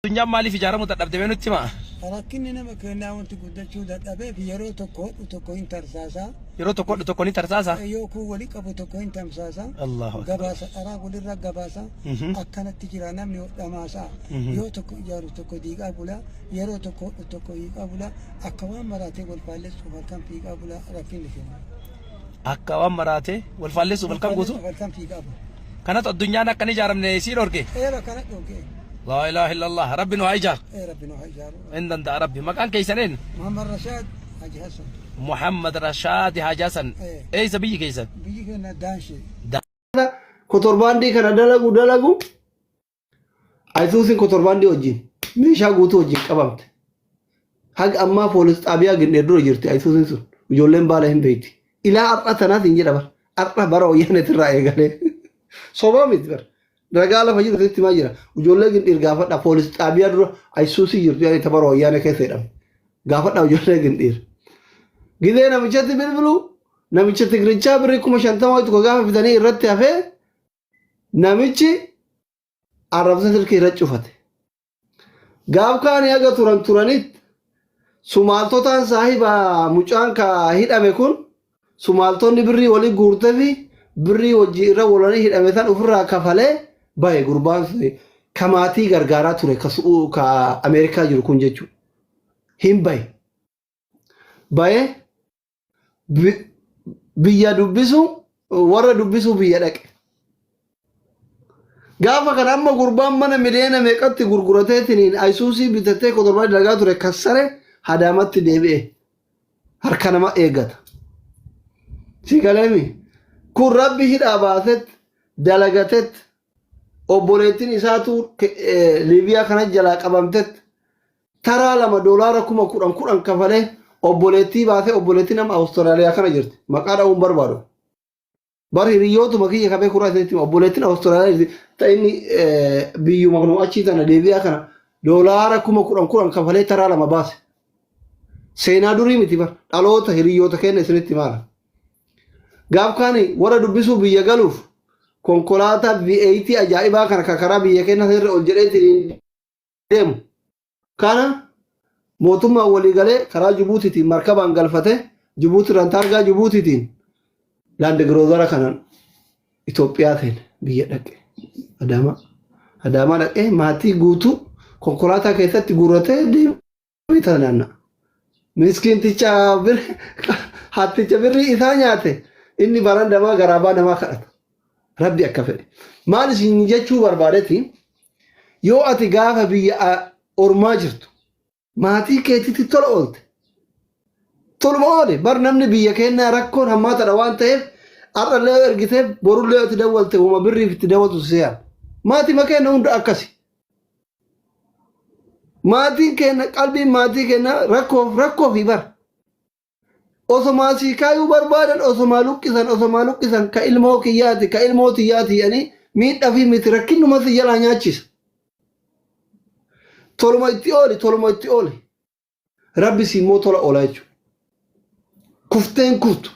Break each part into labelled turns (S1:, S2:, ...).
S1: Addunyaa maaliif ijaaramu dadhabde nutti himaa?
S2: Rakkinni nama kennaa wanti guddachuu dadhabeef yeroo tokko hin tarsaasa.
S1: Yeroo tokko ni tarsaasa.
S2: Yoo kun walii qabu tokko hin tamsaasa. Gabaasa dharaa walirra gabaasa. Akkanatti jira namni dhamaasa. Yoo tokko ijaaru tokko diigaa bula. Yeroo tokko hiikaa bula. Akka waan maraatee wal faalleessuuf halkan fiigaa bula rakkinni kenna.
S1: Akka waan maraatee wal faalleessuuf halkan guutu?
S2: Halkan fiigaa bula.
S1: Kanatu addunyaan akkan ijaaramne sii dhorge?
S2: Kana dhorge.
S1: لا إله إلا الله ربي نو هيجار
S2: ربي نو هيجار
S1: إن أنت ربي مكان كيسنين
S2: محمد رشاد حاجي حسن
S1: محمد رشاد حاجي حسن إيه سبيجي كيسن
S2: بيجي كنا دانشي
S3: كترباندي كنا دلقو عايزوسين كترباندي وجين مش هقوتو وجين كبمت حق أما فولس أبيا جن ندرو جرتي عايزوسين سون وجولين بالهم بيتي إلى أرقى ناس إنجي دبر أرقى برا ويانا ترى قال صوبا متبر رجال فجر تيجي ما جرا وجولة جن إرجافة نفولس أبيا درو عايزوسي جرتي يعني تبر ويانا كثيرا جافة وجولة جن إير جدي نمشي بيربلو نمشي تقريبا بريكم عشان تما يتوقع في ثاني رت يافه نمشي عرب سنتر كيرت شوفته جاب كان يا تورانيت سومالتو تان صاحب مجان كهيد أميكون سومالتو نبري ولي غورته في بري وجيرا ولاني هيد أميثان أفرا كفاله باي غربان كماتي غرغارا توري كسو كأمريكا يركون جيجو هم باي بيا دبسو ورا دبسو بيا دك gaafa kana amma gurbaan mana miliyoona meeqatti gurgurateetiniin ayisuusii bitatee kotorba dalagaa ture kassare hadaamatti deebi'e harka nama eeggata si galeemi kun rabbi hidhaa baaset dalagatet obboleettiin isaatu liibiyaa kana jalaa qabamtet taraa lama doolaara 10,000 kafalee obboleettii baasee obboleettii nama Awustiraaliyaa kana jirti maqaa dha'uun barbaadu bari hiriyootuma kiyya kabee kuraa isinitti obboleettiin Awustiraaliyaa ta'inni biyyu magnu achi tana deebi'aa kana doolaara 10,000 kafalee taraa lama baase seenaa durii miti bar dhaloota hiriyoota kenna isinitti maala gaaf kaani warra dubbisuu biyya galuuf konkolaataa V8 ajaa'ibaa kana karaa biyya kenna irra ol jedheetiin deemu kana mootummaa walii galee karaa Jibuutiitiin markabaan galfate Jibuutiirraan targaa Jibuutiitiin laandi giroozara kanan Itoophiyaa ta'een biyya dhaqe Adaamaa dhaqee maatii guutuu konkolaataa keessatti guurratee deemee taanaanna. Miskiinticha hatticha birrii isaa nyaate inni barandamaa garaabaa namaa kadhata. Rabbi akka fedhe. Maal isin jechuu barbaadeeti yoo ati gaafa biyya ormaa jirtu maatii keetitti tola oolte. Toluma oole bar namni biyya kennaa rakkoon hammaatadha waan ta'eef har'allee ergitee borullee itti dawwalte uuma birriif itti dawwatu siyaan. Maatii makeenya hunda akkasi. Maatiin keenya qalbiin maatii keenya rakkoo fi bar. Osomaa sii kaayuu barbaadan osomaa lukkisan ka ilmoo kiyyaati ka ilmoo tiyyaati jedhanii miidhaa fi miti rakkinnuma si jalaa nyaachisa. Toluma itti ooli. Rabbi si immoo tola oola jechuudha. Kufteen kuftu.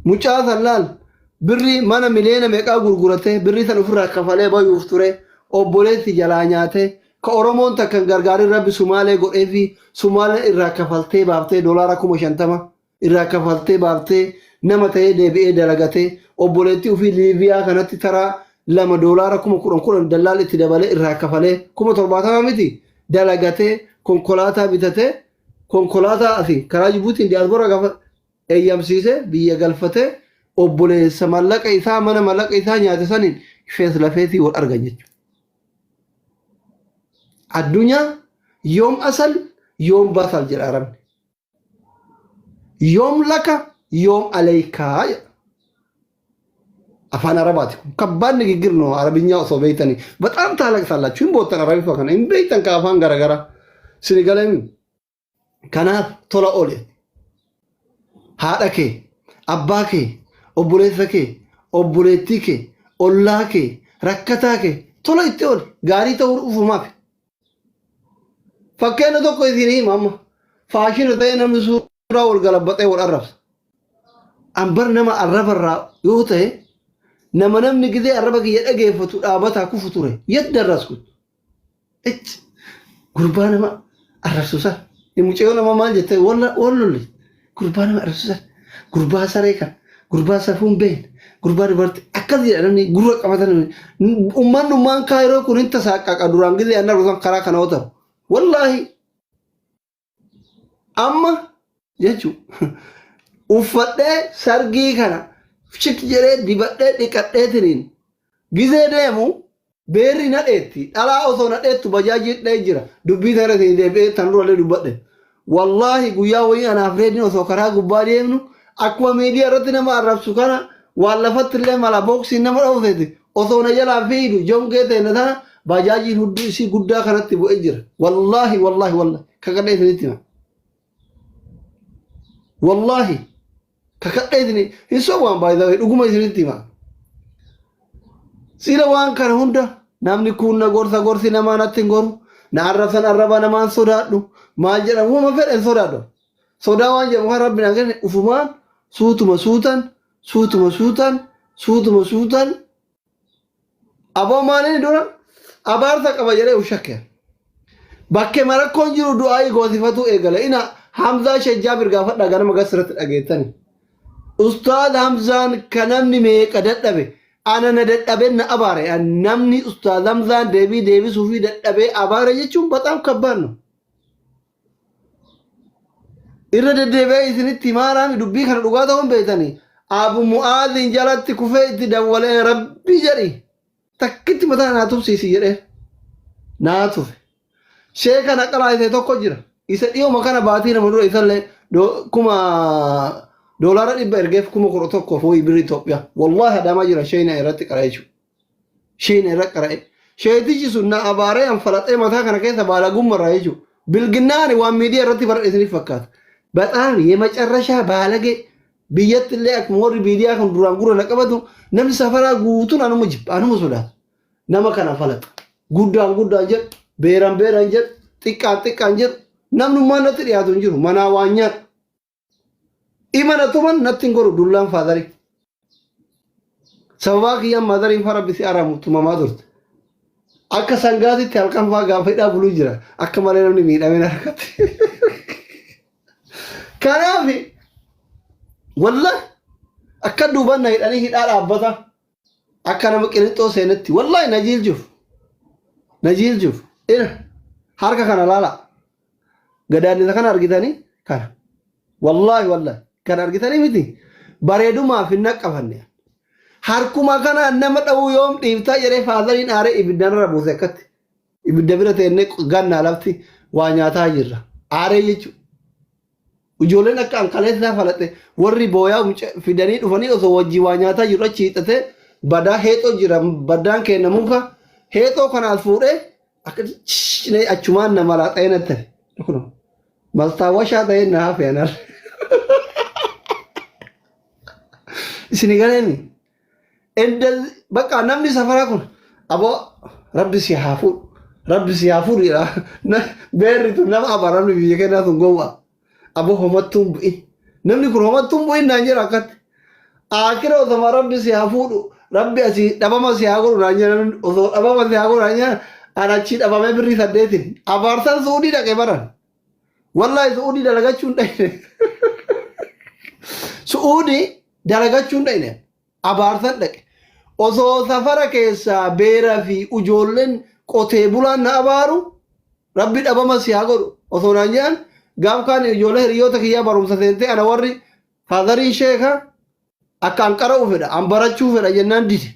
S3: Mucaa sallaan birrii mana miliyoona meeqaa gurguratee birrii san ofirraa kafalee bayuuf ture obboleessi jalaa nyaatee ka Oromoon takkan gargaarin rabbi Sumaalee godhee fi Sumaaleen irraa kafaltee baaftee doolaara 50,000 irraa kafaltee baaftee nama ta'ee deebi'ee dalagatee obboleettii ofii Liibiyaa kanatti taraa lama doolaara 10,000 dallaal itti dabalee irraa kafalee 70,000 miti dalagatee konkolaataa bitatee konkolaataa asii karaa Jibuutiin diyaaspoora gafa eeyyamsiise biyya galfatee obboleessa mallaqa isaa mana mallaqa isaa nyaate saniin fees lafeetii wal argan jechuudha. Addunyaa yoom asal yoom basal jedha Arabni. Yoom laka yoom aleykaa jedha. Afaan Arabaati kun kabbaan ንግግር ነው አረብኛ ሰው በይተኒ በጣም ታለቅሳላችሁ እንቦተን አረቢፋ ከነ እንበይተን ካፋን ገረገራ ሲገለሚ kanaaf tola oole haadha kee abbaa kee obboleessa kee obboleettii kee ollaa kee rakkataa kee tola itti oole gaarii ta'uu dhufumaaf fakkeenya tokko isin hima amma faashina ta'e namni suuraa wal galabbaxee wal arrabsa ambar nama arrabarraa yoo ta'e nama namni gizee arraba kiyya dhageeffatu dhaabataa kufu ture yadda arraskut gurbaa nama arrabsuusan mucayyoo nama maal jette wallolli gurbaa nama arrabsuusan gurbaa saree kan gurbaa safuun beekne gurbaa dubartii akkas jedhanii gurra qabatan ummaan kaayiroo kun hin tasaaqaqa duraan gisee anna rusan karaa kana otamu wallaahi amma jechuun uffadhee sargii kana shik jedhee dibadhee dhiqadheetiniin gisee deemu beerri nadheetti dhalaa osoo nadheettu bajaajii dhee jira dubbii sana isin deebi'ee tan durallee dubbadhe wallaahi guyyaa wayii anaaf reedin osoo karaa gubbaa deemnu akkuma miidiyaa irratti nama arrabsu kana waan lafatti illee mala booksiin nama dhoofete osoo na jalaa fiidu jongee ta'e na tana bajaajiin hudduu isii guddaa kanatti bu'ee jira wallaahi kakadhee isinitti hima wallaahi kakadhee isini hin sobaan baay'ee dhuguma isinitti hima sila waan kana hunda namni kun na gorsi namaa natti hin goru na arrabsan arraba namaan sodaadhu maal jedhamu wama fedhen sodaadhu sodaa waan jedhamu kan rabbi na kenne ufumaan suutuma suutan aboo maaliin dura abaarsa qaba jedhee ushakke bakkee marakkoon jiru du'aa'ii goosifatu eegale ina hamzaa shajjaa birgaafadha ganama gasirratti dhageettani ustaad hamzaan ka namni meeqa dadhabe ana na dadhabe na abaare namni ustaad hamzaan deebisuu fi dadhabee abaare jechuun bataam kabbaanno irra deddeebi'ee isinitti maaraami dubbii kana dhugaa ta'uun beektanii abu mu'aadhin jalatti kufee itti dawwalee rabbii jedhi takkitti mataa naa tufsiisi jedhee naa tufe sheeka naqalaa isa tokko jira isa dhiyooma kana baatii nama dura isallee kuma doolaara 100 ergeef 11,000 fooyi birri Itoophiyaa wallaahi adaamaa jira sheena irratti qara'e jechuudha sheena irratti qara'e sheetichi sun na abaaree anfalaxee mataa kana keessa baalagummarraa jechuudha bilginnaani waan miidiyaa irratti baradhe isiniif fakkaata በጣም የመጨረሻ ባለጌ biyyattillee akkuma warri miidiyaa kan duraan gurra na qabatu namni safaraa guutuun anuma jibba anuma sodaata nama kana falaxa guddaan jedhu beeraan jedhu xiqqaan jedhu namnummaan natti dhiyaatu hin jiru manaa waan nyaadhu imana tuman natti hin goru dullaan faadarii sababaa kiyyaan maadariin fara bisi aramu tumamaa turte akka sangaatitti halkan faa gaafadhaa buluu jira akka malee namni miidhameen harkatti kanaafi والله أكد دوبنا هيداني هيد على أبدا أكنا مكيني تو سينتي والله نجيل جوف إيه حركة كنا لا قداني ذا كنا أرجيتاني كنا والله كنا أرجيتاني متي بريدو ما في النك أفني حركو ما كنا أنما تو يوم تيفتا يري فاضلين أري إبدان ربو زكت إبدان برا تينك غنا لفتي وانياتا جرا أري يجو Ijoolleen akka anqaleessaa falate warri booyaa fidanii dhufanii osoo wajjii waa nyaataa jiru achi hiixate badaa heexoo jira baddaan kenna muka heexoo kanaas fuudhee akka achumaan nama laaxee natti maltaawwashaa ta'ee na hafe anar isini galeeni bakka namni safaraa kun aboo rabbi si haa fuudhu beerritu nama abaramni biyya kennaa sun gowwaa abu homatun bu'in namni kun homatun bu'in naan jira akkatti akira osoma rabbi si haa fuudhu rabbi asii dhabama si haa godhu naan jira osoo dhabama si haa godhu naan jira anachi dhabamee birrii 8 abaarsan suudii dhaqe baran wallahi suudii dalagachuun dhayne suudii dalagachuun dhayne abaarsan dhaqe osoo safara keessaa beeraa fi ijoolleen qotee bulaan na abaaru rabbi dhabama si haa godhu osoo naan jiran gaaf kaan ijoollee hiriyoota kiyyaa barumsa seentee ana warri faadarii sheeka akka an qara'u fedha an barachuu fedha jennaan dide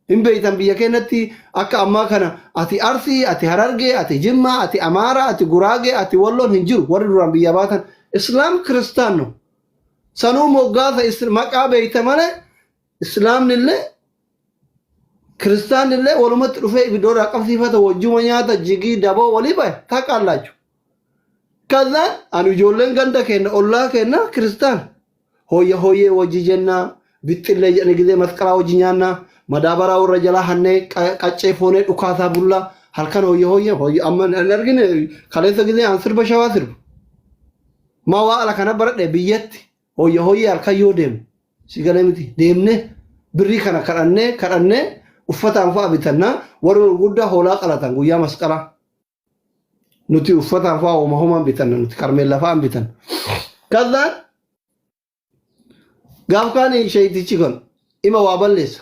S3: hin beeytan biyya keenyatti akka ammaa kana ati arsii ati harargee ati jimmaa ati amaaraa ati guraagee ati walloon hin jiru warri duraan biyya baatan islaam kiristaanno sanuu moggaasa maqaa beeyta malee islaamnillee kiristaanillee walumatti dhufee ibiddoodhaa qabsiifata wajjuma nyaata jigii daboo walii bahe taqaallaachu kaza anu ijoolleen ganda kenna ollaa kenna kristaan hoyye wajji jenna bittillee jedhani gizee masqalaa wajji nyaanna madaabaraa warra jalaa hannee qaccee foonee dhukaasaa bullaa halkan hoyye amma hin argine kaleessa gizee an sirba shawaa sirbu maa waa ala kana baradhe biyyatti hoyye halkan yoo deemu si galee miti deemne birrii kana kadhannee uffataan fa'a bitannaa warri guddaa hoolaa qalatan guyyaa masqalaa nuti uffata fa'aa hooma homaan bitanna nuti karmeella fa'aan bitan kazaan gaaf kaan shayitichi kun ima waa balleessa